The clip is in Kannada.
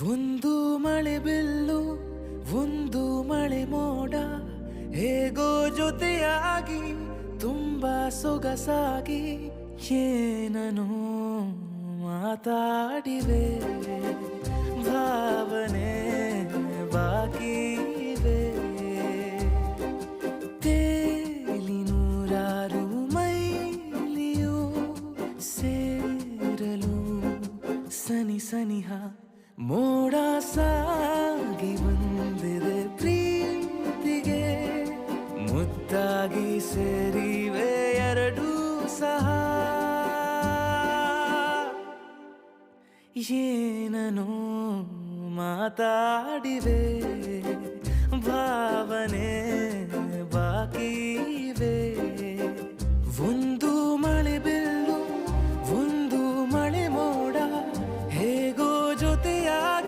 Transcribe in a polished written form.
ಒಂದು ಮಳೆ ಬಿಲ್ಲು ಒಂದು ಮಳೆ ಮೋಡ ಹೇಗೋ ಜೊತೆಯಾಗಿ ತುಂಬಾ ಸೊಗಸಾಗಿ ಏನನು ಮಾತಾಡಿವೆ ಭಾವನೆ ಬಾಕಿ ಇವೆ ತೇಲಿ ನೂರಾರು ಮೈಲಿಯು ಸೇರಲು ಸನಿ ಸನಿಹ ಮೋಡ ಸಾಗಿ ಬಂದಿದೆ ಪ್ರೀತಿಗೆ ಮುದ್ದಾಗಿ ಸೇರಿವೆ ಎರಡೂ ಸಹ ಏನನು ಮಾತಾಡಿವೆ ಭಾವನೆ ಬಾಕಿ ಇವೆ ಒಂದು